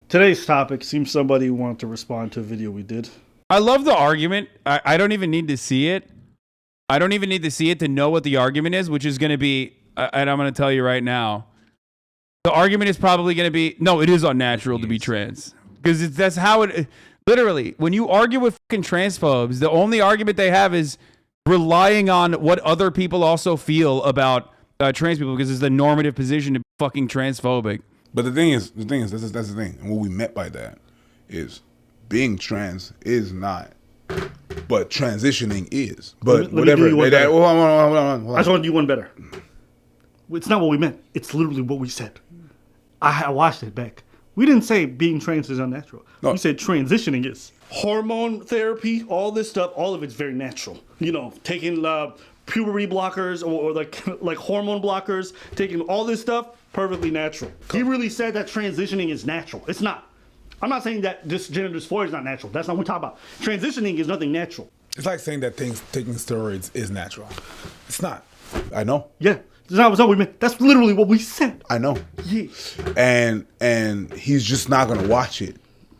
Today's topic seems somebody wanted to respond to a video we did. I love the argument. I don't even need to see it. I don't even need to see it to know what the argument is, which is going to be, and I'm going to tell you right now, the argument is probably going to be, no, it is unnatural to be trans. Because that's how it, literally, when you argue with fucking transphobes, the only argument they have is relying on what other people also feel about trans people, because it's the normative position to be fucking transphobic. But the thing is, that's the thing. And what we meant by that is being trans is not, but transitioning is. But whatever. Hold on. I just want to do one better. It's not what we meant. It's literally what we said. I watched it back. We didn't say being trans is unnatural. No. We said transitioning is. Hormone therapy, all this stuff, all of it's very natural. You know, taking puberty blockers or like hormone blockers, taking all this stuff, perfectly natural. He really said that transitioning is natural. It's not. I'm not saying that this gender dysphoria is not natural. That's not what we're talking about. Transitioning is nothing natural. It's like saying that taking steroids is natural. It's not. I know. Yeah. That's not what we meant. That's literally what we said. I know. Yeah. And he's just not gonna watch it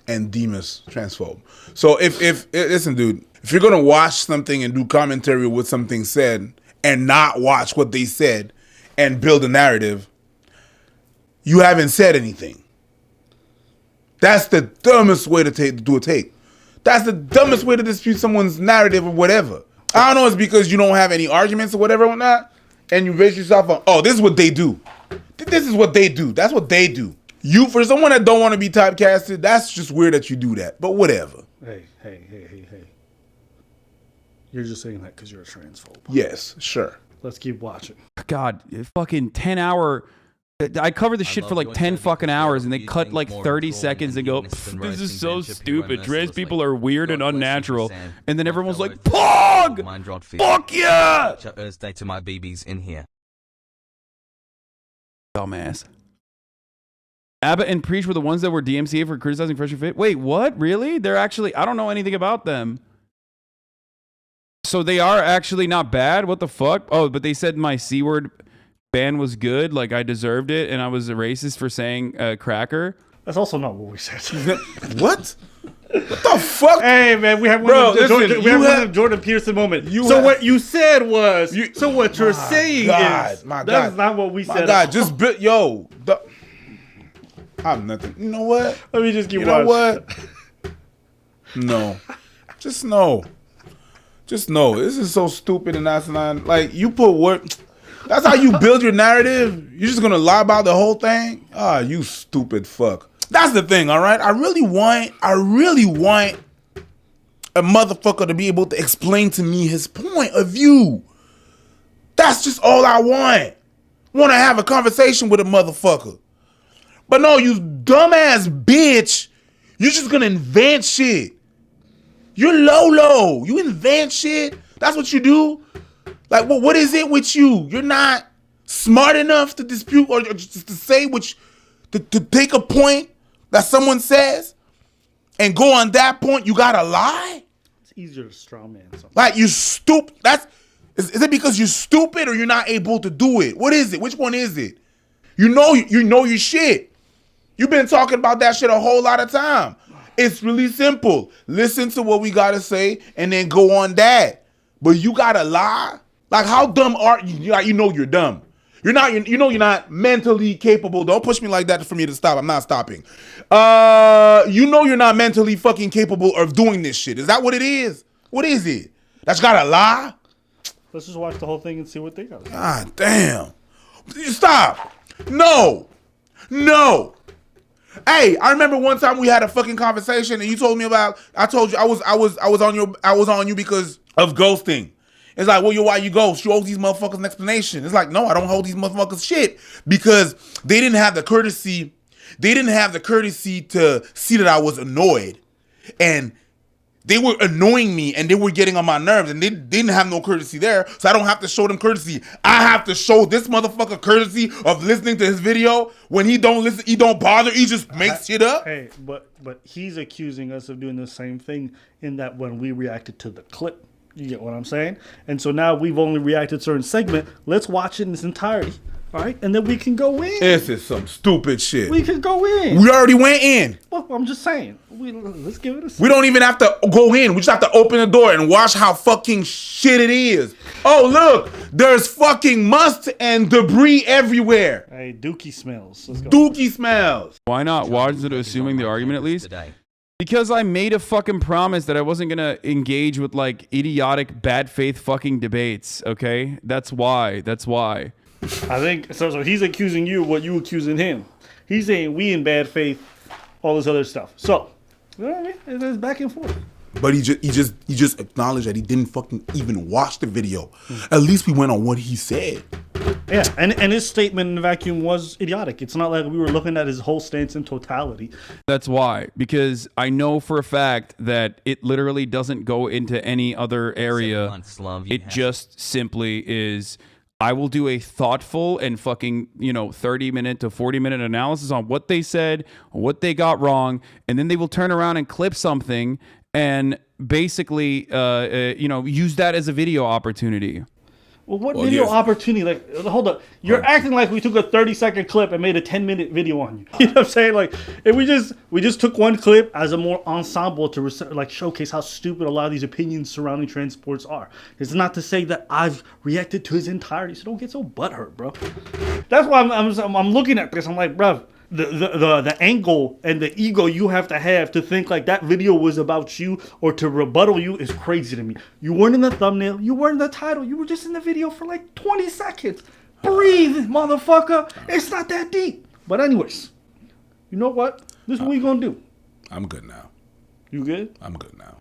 and deem us transphobe. So if listen, dude, if you're gonna watch something and do commentary with something said and not watch what they said and build a narrative, you haven't said anything. That's the dumbest way to do a take. That's the dumbest way to dispute someone's narrative or whatever. I don't know, it's because you don't have any arguments or whatever or not, and you base yourself on, oh, this is what they do. This is what they do. That's what they do. You, for someone that don't want to be typecasted, that's just weird that you do that. But whatever. Hey. You're just saying that because you're a transphobe. Yes, sure. Let's keep watching. God, fucking 10-hour. I covered the shit for like 10 fucking hours and they cut like 30 seconds and go, this is so stupid. Trans people are weird and unnatural. And then everyone's like, Pog! Fuck yeah! Thursday to my BBs in here. Dumbass. Abbott and Preach were the ones that were DMCA for criticizing Fresh and Fit. Wait, what? Really? They're actually, I don't know anything about them. So they are actually not bad? What the fuck? Oh, but they said my C word ban was good, like I deserved it, and I was a racist for saying cracker. That's also not what we said. What? What the fuck? Hey man, we have one of the Jordan Peterson moment. What you said was, so what you're saying is, that's not what we said. My God, just I'm nothing. You know what? Let me just keep watching. You know what? No. Just no. Just no. This is so stupid and asinine. Like, you put work. That's how you build your narrative? You're just gonna lie about the whole thing? Ah, you stupid fuck. That's the thing, all right? I really want a motherfucker to be able to explain to me his point of view. That's just all I want. Want to have a conversation with a motherfucker. But no, you dumbass bitch. You're just gonna invent shit. You're low. You invent shit. That's what you do. Like, well, what is it with you? You're not smart enough to dispute or just to say to take a point that someone says and go on that point. You gotta lie. It's easier to straw man something. Like, you stupid. Is it because you're stupid or you're not able to do it? What is it? Which one is it? You know your shit. You've been talking about that shit a whole lot of time. It's really simple. Listen to what we gotta say and then go on that. But you gotta lie. Like, how dumb are you? Like, you know you're dumb. You're not mentally capable. Don't push me like that for me to stop. I'm not stopping. You know you're not mentally fucking capable of doing this shit. Is that what it is? What is it? That's gotta lie? Let's just watch the whole thing and see what they got. God damn. Stop. No. Hey, I remember one time we had a fucking conversation and you told me about, I told you I was on you because of ghosting. It's like, well, why you ghost? You owe these motherfuckers an explanation. It's like, no, I don't hold these motherfuckers shit because they didn't have the courtesy. They didn't have the courtesy to see that I was annoyed, and they were annoying me and they were getting on my nerves, and they didn't have no courtesy there. So I don't have to show them courtesy. I have to show this motherfucker courtesy of listening to his video. When he don't listen, he don't bother. He just makes shit up. Hey, but he's accusing us of doing the same thing in that when we reacted to the clip. You get what I'm saying? And so now we've only reacted to a certain segment. Let's watch it in its entirety. All right, and then we can go in. This is some stupid shit. We can go in. We already went in. Well, I'm just saying. Let's give it a. We don't even have to go in. We just have to open the door and watch how fucking shit it is. Oh, look. There's fucking must and debris everywhere. Hey, dookie smells. Let's go. Dookie smells. Why not? Why is it assuming the argument at least? Because I made a fucking promise that I wasn't gonna engage with like idiotic, bad faith fucking debates. Okay, that's why. I think so. He's accusing you of what you accusing him. He's saying we in bad faith, all this other stuff. So, you know what I mean? It's back and forth. But he just acknowledged that he didn't fucking even watch the video. At least we went on what he said. Yeah, and his statement in the vacuum was idiotic. It's not like we were looking at his whole stance in totality. That's why. Because I know for a fact that it literally doesn't go into any other area. It just simply is. I will do a thoughtful and fucking, 30-minute to 40-minute analysis on what they said, what they got wrong, and then they will turn around and clip something and basically, use that as a video opportunity. Well, what video opportunity? Like, hold up. You're acting like we took a 30-second clip and made a 10-minute video on you. You know what I'm saying? Like, if we just took one clip as a more ensemble to showcase how stupid a lot of these opinions surrounding trans sports are. It's not to say that I've reacted to his entirety, so don't get so butthurt, bro. That's why I'm looking at this. I'm like, bro, the angle and the ego you have to think like that video was about you or to rebuttal you is crazy to me. You weren't in the thumbnail. You weren't in the title. You were just in the video for like 20 seconds. Breathe, motherfucker. It's not that deep. But anyways, you know what? This is what we gonna do. I'm good now. You good? I'm good now.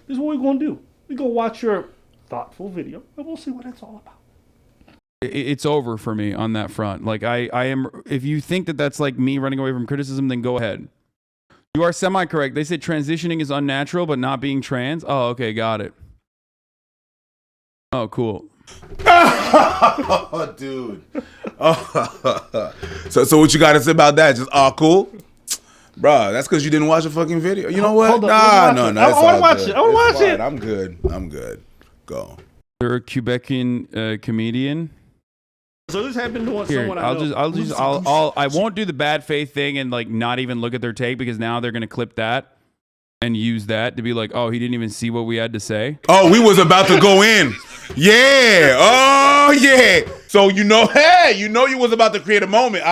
This is what we gonna do. We gonna watch your thoughtful video and we'll see what it's all about. It's over for me on that front. Like I am. If you think that that's like me running away from criticism, then go ahead. You are semi-correct. They said transitioning is unnatural, but not being trans. Oh, okay, got it. Oh, cool. Oh, dude. Oh. So what you got to say about that? Just cool, bro. That's because you didn't watch the fucking video. You know what? No. I want to watch it. I want to watch it. I'm good. Go. You're a Quebecian comedian. So this happened to someone I know. I won't do the bad faith thing and like not even look at their take because now they're gonna clip that and use that to be like, oh, he didn't even see what we had to say. Oh, we was about to go in. Yeah. Oh, yeah. So you was about to create a moment.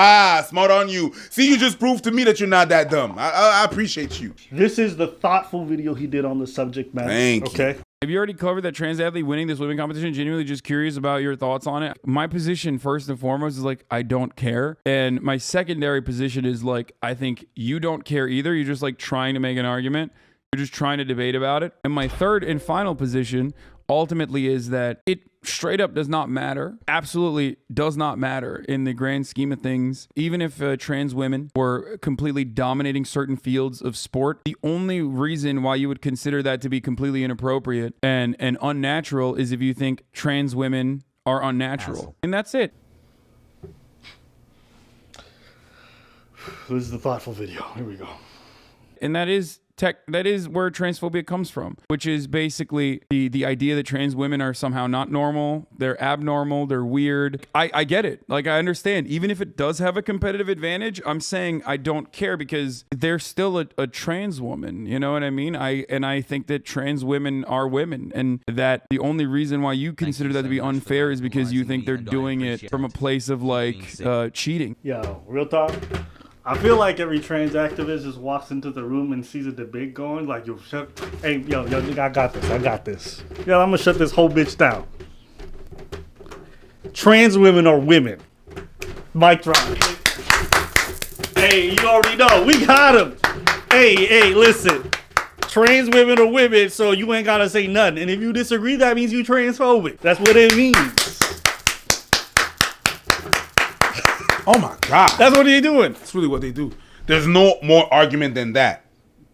Smart on you. See, you just proved to me that you're not that dumb. I appreciate you. This is the thoughtful video he did on the subject matter. Thank you. Have you already covered that trans athlete winning this swimming competition? Genuinely just curious about your thoughts on it. My position, first and foremost, is like, I don't care. And my secondary position is like, I think you don't care either. You're just like trying to make an argument. You're just trying to debate about it. And my third and final position ultimately is that it straight up does not matter. Absolutely does not matter in the grand scheme of things. Even if trans women were completely dominating certain fields of sport, the only reason why you would consider that to be completely inappropriate and unnatural is if you think trans women are unnatural. And that's it. This is the thoughtful video. Here we go. And that is where transphobia comes from, which is basically the idea that trans women are somehow not normal, they're abnormal, they're weird. I get it. Like, I understand. Even if it does have a competitive advantage, I'm saying I don't care because they're still a trans woman. You know what I mean? I think that trans women are women, and that the only reason why you consider that to be unfair is because you think they're doing it from a place of like cheating. Yo, real talk. I feel like every trans activist just walks into the room and sees a debate going, like, yo, I got this. Yo, I'm gonna shut this whole bitch down. Trans women are women. Mic drop. Hey, you already know, we got him. Hey, listen. Trans women are women, so you ain't gotta say nothing. And if you disagree, that means you transphobic. That's what it means. Oh my God. That's what they're doing. That's really what they do. There's no more argument than that.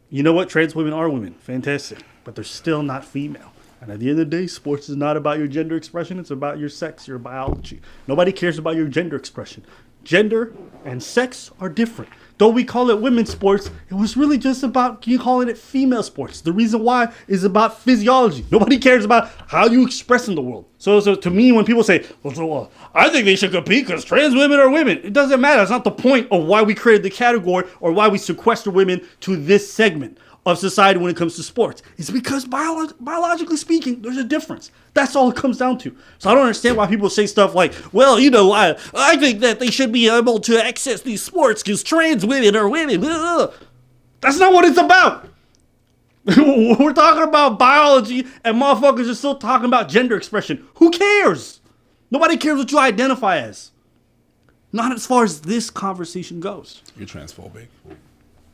You know what? Trans women are women. Fantastic. But they're still not female. And at the end of the day, sports is not about your gender expression. It's about your sex, your biology. Nobody cares about your gender expression. Gender and sex are different. Though we call it women's sports, it was really just about you calling it female sports. The reason why is about physiology. Nobody cares about how you express in the world. So to me, when people say, well, I think they should compete because trans women are women, it doesn't matter. It's not the point of why we created the category or why we sequester women to this segment of society when it comes to sports. It's because biologically speaking, there's a difference. That's all it comes down to. So I don't understand why people say stuff like, well, I think that they should be able to access these sports because trans women are women. That's not what it's about. We're talking about biology and motherfuckers are still talking about gender expression. Who cares? Nobody cares what you identify as. Not as far as this conversation goes. You're transphobic.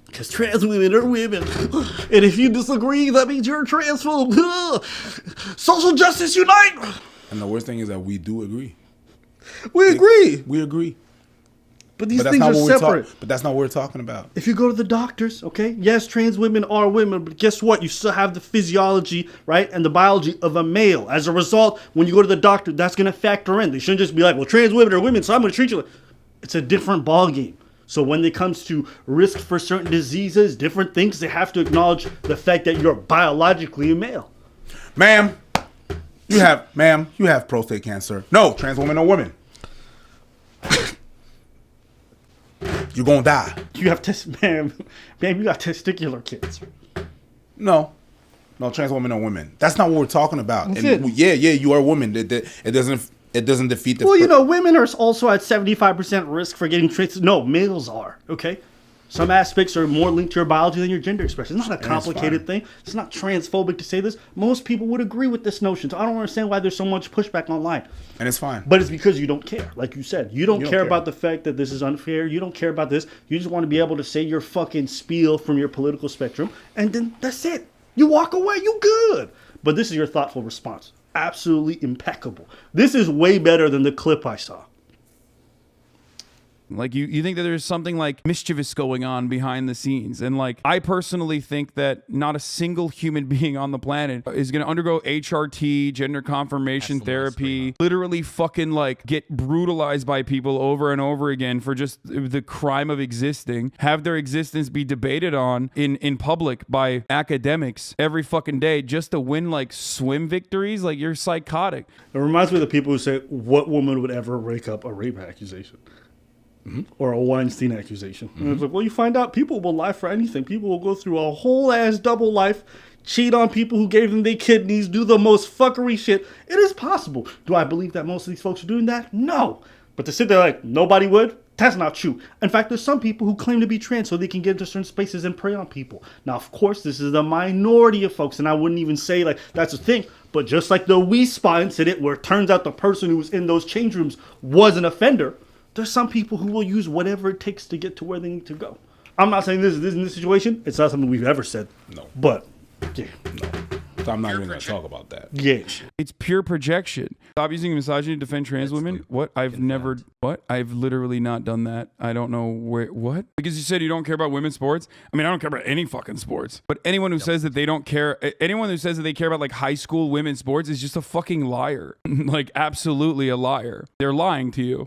Because trans women are women. And if you disagree, that means you're a transphobe. Social justice unite. And the worst thing is that we do agree. We agree. We agree. But these things are separate. But that's not what we're talking about. If you go to the doctors, okay, yes, trans women are women, but guess what? You still have the physiology, right, and the biology of a male. As a result, when you go to the doctor, that's going to factor in. They shouldn't just be like, well, trans women are women, so I'm going to treat you like... It's a different ballgame. So when it comes to risk for certain diseases, different things, they have to acknowledge the fact that you're biologically a male. Ma'am, you have prostate cancer. No, trans women are women. You're gonna die. You have ma'am, you got testicular cancer. No, trans women are women. That's not what we're talking about. That's and it. yeah, you are a woman. It doesn't defeat the... Well, women are also at 75% risk for getting traits. No, males are, okay? Some aspects are more linked to your biology than your gender expression. It's not a complicated thing. It's not transphobic to say this. Most people would agree with this notion. So I don't understand why there's so much pushback online. And it's fine. But it's because you don't care. Like you said, you don't care about the fact that this is unfair. You don't care about this. You just want to be able to say your fucking spiel from your political spectrum. And then that's it. You walk away. You good. But this is your thoughtful response. Absolutely impeccable. This is way better than the clip I saw. Like you think that there's something like mischievous going on behind the scenes. And like, I personally think that not a single human being on the planet is going to undergo HRT, gender confirmation therapy, literally fucking like get brutalized by people over and over again for just the crime of existing, have their existence be debated on in public by academics every fucking day just to win like swim victories. Like, you're psychotic. It reminds me of the people who say, what woman would ever rake up a rape accusation? Or a Weinstein accusation. And it's like, well, you find out people will lie for anything. People will go through a whole ass double life, cheat on people who gave them their kidneys, do the most fuckery shit. It is possible. Do I believe that most of these folks are doing that? No. But to sit there like nobody would, that's not true. In fact, there's some people who claim to be trans so they can get into certain spaces and prey on people. Now, of course, this is the minority of folks, and I wouldn't even say like that's a thing. But just like the Wii Spa incident, where it turns out the person who was in those change rooms was an offender, there's some people who will use whatever it takes to get to where they need to go. I'm not saying this in this situation. It's not something we've ever said. No. But, yeah. No. So I'm not even going to talk about that. Yeah. It's pure projection. Stop using misogyny to defend trans women. What? I've literally not done that. I don't know what? Because you said you don't care about women's sports. I mean, I don't care about any fucking sports. But anyone who says that they don't care, anyone who says that they care about like high school women's sports is just a fucking liar. Like, absolutely a liar. They're lying to you.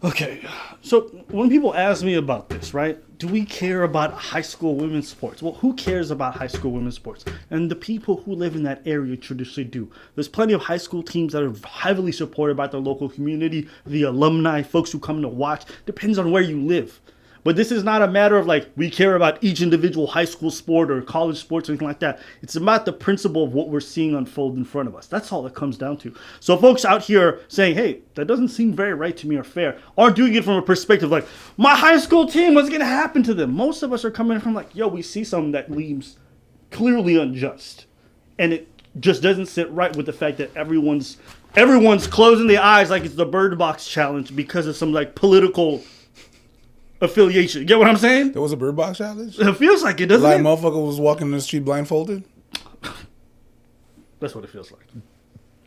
Okay. So when people ask me about this, right? Do we care about high school women's sports? Well, who cares about high school women's sports? And the people who live in that area traditionally do. There's plenty of high school teams that are heavily supported by their local community, the alumni, folks who come to watch. Depends on where you live. But this is not a matter of like, we care about each individual high school sport or college sports or anything like that. It's about the principle of what we're seeing unfold in front of us. That's all it comes down to. So folks out here saying, hey, that doesn't seem very right to me or fair, are doing it from a perspective like, my high school team, what's going to happen to them? Most of us are coming from like, yo, we see something that seems clearly unjust. And it just doesn't sit right with the fact that everyone's closing their eyes like it's the Bird Box challenge because of some like political affiliation. You get what I'm saying? There was a Bird Box challenge? It feels like it, doesn't like it? Like motherfucker was walking in the street blindfolded? That's what it feels like.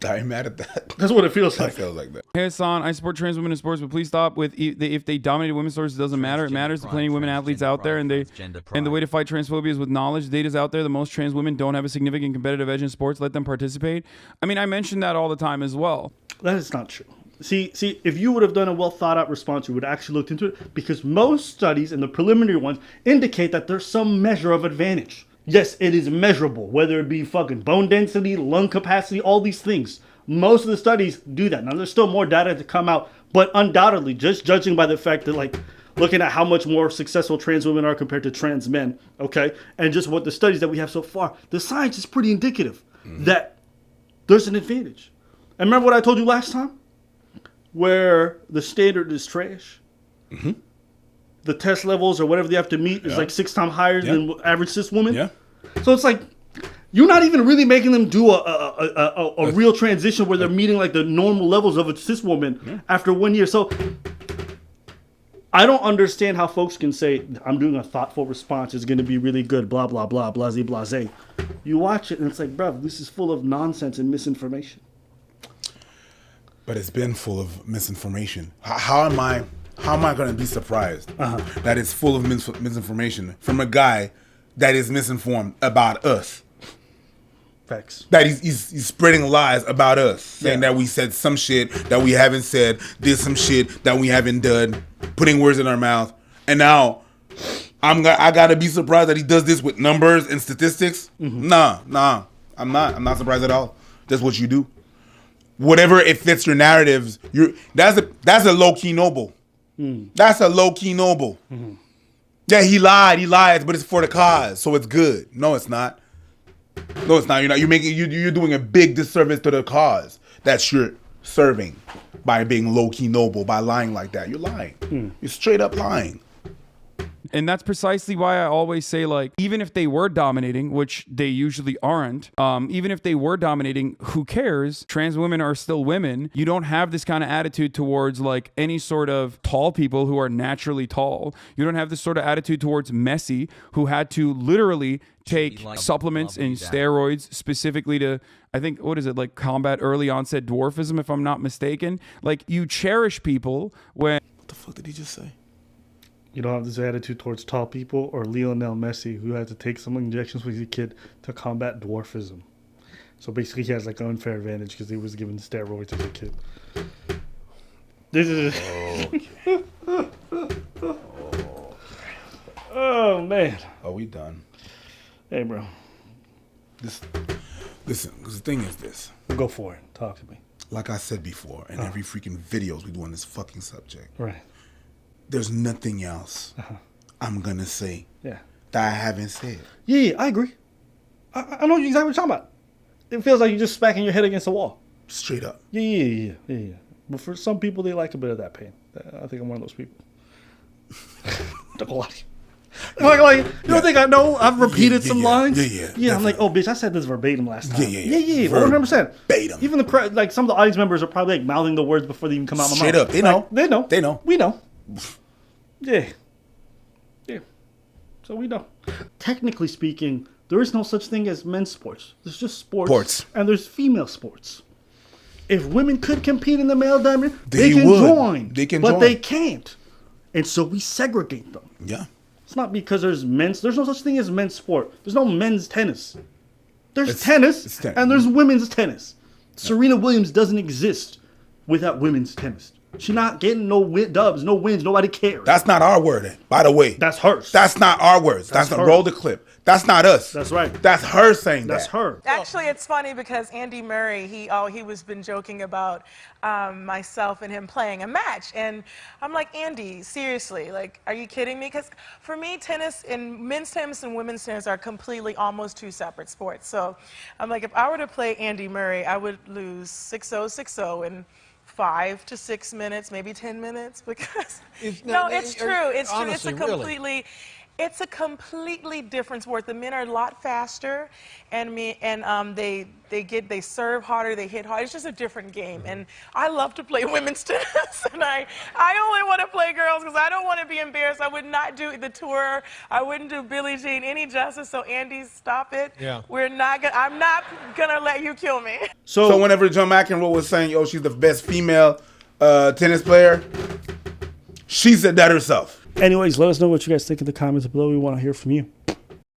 I ain't mad at that. That's what it feels like. It feels like that. Hey Hassan, I support trans women in sports, but please stop with if they dominated women's sports, it doesn't matter. It matters to plenty of women athletes out there, and the way to fight transphobia is with knowledge. Data's out there. The most trans women don't have a significant competitive edge in sports. Let them participate. I mean, I mention that all the time as well. That is not true. See, if you would have done a well thought out response, you would have actually looked into it, because most studies and the preliminary ones indicate that there's some measure of advantage. Yes, it is measurable, whether it be fucking bone density, lung capacity, all these things. Most of the studies do that. Now, there's still more data to come out, but undoubtedly, just judging by the fact that, like, looking at how much more successful trans women are compared to trans men, okay, and just what the studies that we have so far, the science is pretty indicative that there's an advantage. And remember what I told you last time? Where the standard is trash. The test levels or whatever they have to meet is like 6 times higher than average cis woman. Yeah. So it's like, you're not even really making them do a real transition where they're meeting like the normal levels of a cis woman after 1 year. So I don't understand how folks can say, I'm doing a thoughtful response, it's going to be really good, blah, blah, blah, blase, blase. You watch it and it's like, bruv, this is full of nonsense and misinformation. But it's been full of misinformation. How am I going to be surprised that it's full of misinformation from a guy that is misinformed about us? Facts. That he's spreading lies about us, saying that we said some shit that we haven't said, did some shit that we haven't done, putting words in our mouth, and now I gotta be surprised that he does this with numbers and statistics. Nah, I'm not surprised at all. That's what you do. Whatever it fits your narratives, that's a low key noble. That's a low key noble. Yeah, he lies, but it's for the cause, so it's good. No, it's not. No, it's not. You're doing a big disservice to the cause that you're serving by being low key noble, by lying like that. You're lying. You're straight up lying. And that's precisely why I always say, like, even if they were dominating, which they usually aren't, even if they were dominating, who cares? Trans women are still women. You don't have this kind of attitude towards, like, any sort of tall people who are naturally tall. You don't have this sort of attitude towards Messi, who had to literally take supplements and steroids specifically to, I think, what is it, like combat early onset dwarfism, if I'm not mistaken. Like, you cherish people when... What the fuck did he just say? You don't have this attitude towards tall people, or Lionel Messi, who had to take some injections when he was a kid to combat dwarfism. So basically, he has like an unfair advantage because he was given steroids as a kid. This is. Oh man. Are we done? Hey, bro. Listen, because the thing is this. Go for it. Talk to me. Like I said before, in every freaking videos we do on this fucking subject. Right. There's nothing else I'm gonna say that I haven't said. Yeah, I agree. I know exactly what you're talking about. It feels like you're just smacking your head against the wall. Straight up. Yeah. But for some people, they like a bit of that pain. I think I'm one of those people. Don't lie to you. Like, you don't think I know? I've repeated some lines. Yeah. I'm like, oh, bitch, I said this verbatim last time. Yeah. 100%. Verbatim. Even the like some of the audience members are probably like mouthing the words before they even come out of my mouth. Straight up. They know. Like, they know. We know. Yeah. So we know. Technically speaking, there is no such thing as men's sports. There's just sports. And there's female sports. If women could compete in the male diamond, they can join. But they can't. And so we segregate them. Yeah. It's not because there's no such thing as men's sport. There's no men's tennis. There's tennis and there's women's tennis. Serena Williams doesn't exist without women's tennis. She's not getting no dubs, no wins. Nobody cares. That's not our word, by the way. That's hers. That's not our words. That's not roll the clip. That's not us. That's right. That's her saying That's her. Actually, it's funny because Andy Murray, he was been joking about myself and him playing a match, and I'm like, Andy, seriously, like, are you kidding me? Because for me, tennis and men's tennis and women's tennis are completely almost two separate sports. So I'm like, if I were to play Andy Murray, I would lose 6-0, 6-0, and 5 to 6 minutes, maybe 10 minutes, because it's true. It's true. It's a completely different sport. The men are a lot faster, and they serve harder, they hit hard. It's just a different game, and I love to play women's tennis, and I only want to play girls because I don't want to be embarrassed. I would not do the tour. I wouldn't do Billie Jean any justice. So Andy, stop it. Yeah. I'm not gonna let you kill me. So whenever John McEnroe was saying, "Oh, she's the best female tennis player," she said that herself. Anyways, let us know what you guys think in the comments below. We want to hear from you.